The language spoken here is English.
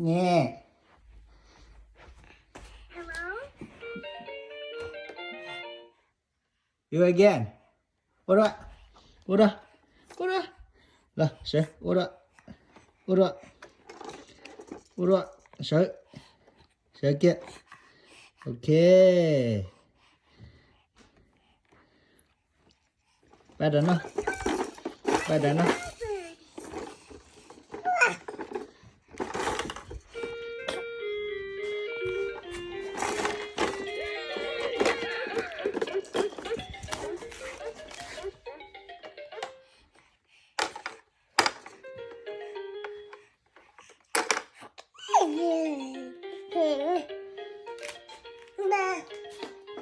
nghe. You again. Ora. Ora. Ora. Là, sẽ. Ora. Ora. Ora. Sợ. Sợ kia. Ok. Ba đàn nó. Ba đàn nó.